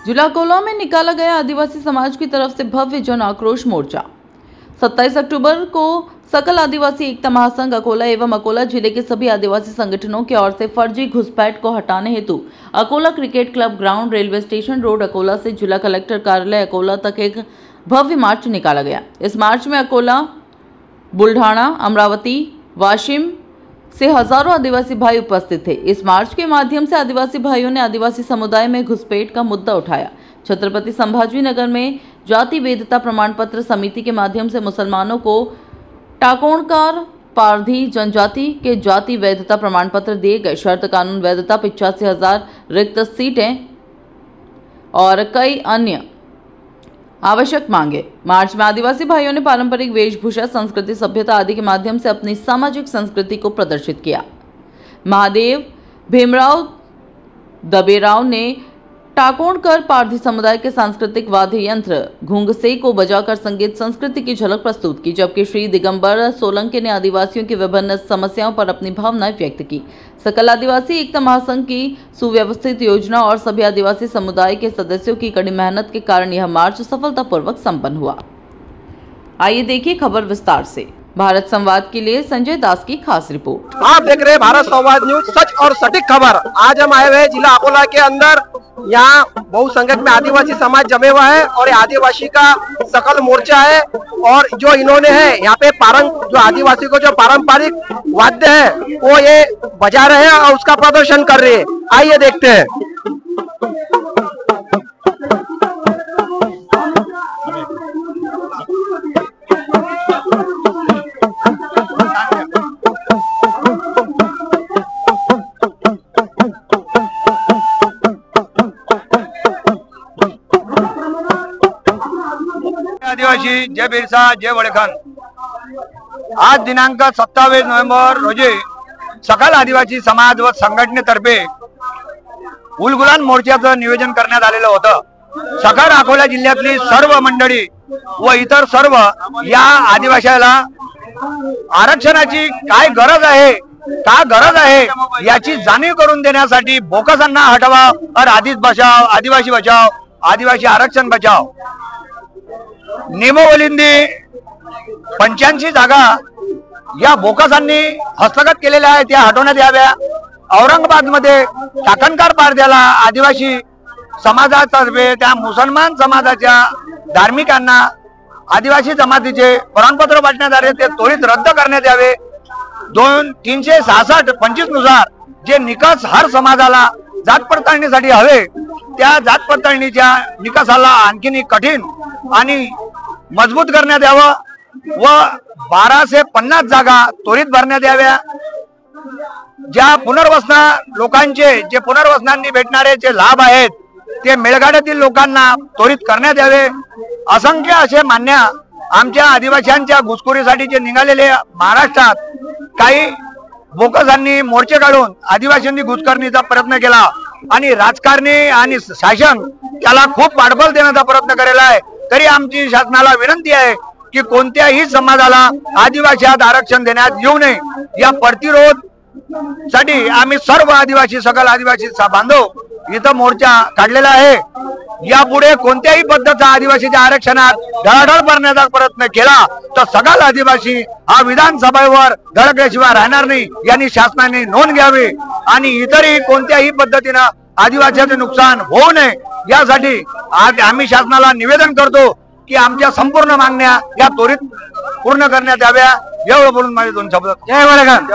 जिला अकोला में निकाला गया आदिवासी समाज की तरफ से भव्य जन आक्रोश मोर्चा। 27 अक्टूबर को सकल आदिवासी एकता महासंघ अकोला एवं अकोला जिले के सभी आदिवासी संगठनों की ओर से फर्जी घुसपैठ को हटाने हेतु Akola cricket club ground, railway station road Akola से जिला कलेक्टर कार्यालय अकोला तक एक भव्य मार्च निकाला गया। इस मार्च में अकोला, बुल्ढाना, अमरावती, वाशिम से हजारों आदिवासी भाई उपस्थित थे। इस मार्च के माध्यम से आदिवासी भाइयों ने आदिवासी समुदाय में घुसपैठ का मुद्दा उठाया। छत्रपति संभाजी नगर में जाति वैधता प्रमाण पत्र समिति के माध्यम से मुसलमानों को टाकोणकार पारधी जनजाति के जाति वैधता प्रमाण पत्र दिए गए। शर्त कानून वैधता 85,000 रिक्त सीटें और कई अन्य आवश्यक मांगे। मार्च में आदिवासी भाइयों ने पारंपरिक वेशभूषा, संस्कृति, सभ्यता आदि के माध्यम से अपनी सामाजिक संस्कृति को प्रदर्शित किया। महादेव भीमराव दबेराव ने टाकोणकर पारधी समुदाय के सांस्कृतिक वाद्य यंत्र घुंगसे को बजाकर संगीत संस्कृति की झलक प्रस्तुत की, जबकि श्री दिगंबर सोलंकी ने आदिवासियों की विभिन्न समस्याओं पर अपनी भावनाएं व्यक्त की। सकल आदिवासी एकता महासंघ की सुव्यवस्थित योजना और सभी आदिवासी समुदाय के सदस्यों की कड़ी मेहनत के कारण यह मार्च सफलतापूर्वक संपन्न हुआ। आइए देखिए खबर विस्तार से। भारत संवाद के लिए संजय दास की खास रिपोर्ट। आप देख रहे हैं भारत संवाद न्यूज, सच और सटीक खबर। आज हम आए हुए जिला अकोला के अंदर। यहाँ बहुसंख्यक में आदिवासी समाज जमे हुआ है और आदिवासी का सकल मोर्चा है। और जो इन्होंने है यहाँ पे जो आदिवासी को जो पारंपरिक वाद्य है वो ये बजा रहे हैं और उसका प्रदर्शन कर रहे हैं। आइए देखते हैं। आदिवासी जय बिरसा जय वडेखान। आज दिनांक 27 नोव्हेंबर रोजी सकल आदिवासी समाज व संघटनेतर्फे उलगुलान मोर्चाचं नियोजन करण्यात आलेलं होतं। सकल अकोला जिल्ह्यातली सर्व मंडळी व इतर सर्व या आदिवासीला आरक्षणाची काय गरज आहे, का गरज आहे याची जाणीव करून देण्यासाठी बोकसांना हटवा और आदिवासी बचाओ, आदिवासी आरक्षण बचाओ नियमावलींनी 85 जागा या बोकसांनी हस्तगत केलेल्या आहेत, त्या हटवण्यात याव्या। औरंगाबाद मध्ये टाकणकार पारध्याला आदिवासी समाजातर्फे त्या मुसलमान समाजाच्या धार्मिकांना आदिवासी जमातीचे प्रमाणपत्र वाटण्यात आले, ते त्वरित रद्द करण्यात यावे। 366-25 नुसार जे निकष हर समाजाला जात पडताळणीसाठी हवे, त्या जात पडताळणीच्या निकषाला आणखी कठीण आणि मजबूत करण्यात यावं व 1250 जागा त्वरित भरण्यात याव्या। ज्या पुनर्वसन लोकांचे जे पुनर्वसनांनी भेटणारे जे लाभ आहेत ते मेळघाटातील लोकांना त्वरित करण्यात यावे। असंख्य असे मान्य आमच्या आदिवासींच्या घुसखोरीसाठी जे निघालेले महाराष्ट्रात काही बोकसांनी मोर्चे काढून आदिवासींनी घुसखोरीचा प्रयत्न केला आणि राजकारणी आणि शासन त्याला खूप पाठबळ देण्याचा प्रयत्न केलेला आहे। तरी आमची शासनाला विनंती आहे की कोणत्याही समाजाला आदिवासीत आरक्षण देण्यात येऊ नये। या प्रतिरोध साठी आम्ही सर्व आदिवासी सकल आदिवासी बांधव इथं मोर्चा काढलेला आहे। यापुढे कोणत्याही पद्धतीचा आदिवासीच्या आरक्षणात ढळढळ करण्याचा प्रयत्न केला तर सगळ आदिवासी हा विधानसभेवर धडकल्याशिवाय राहणार नाही, यांनी शासनाने नोंद घ्यावी आणि इतरही कोणत्याही पद्धतीने आदिवासीचे नुकसान होऊ नये यासाठी आज आम्ही शासनाला निवेदन करतो की आमच्या संपूर्ण मागण्या या त्वरित पूर्ण करण्यात याव्या। एवढं बोलून माझे दोन शब्द। जय वडेखान।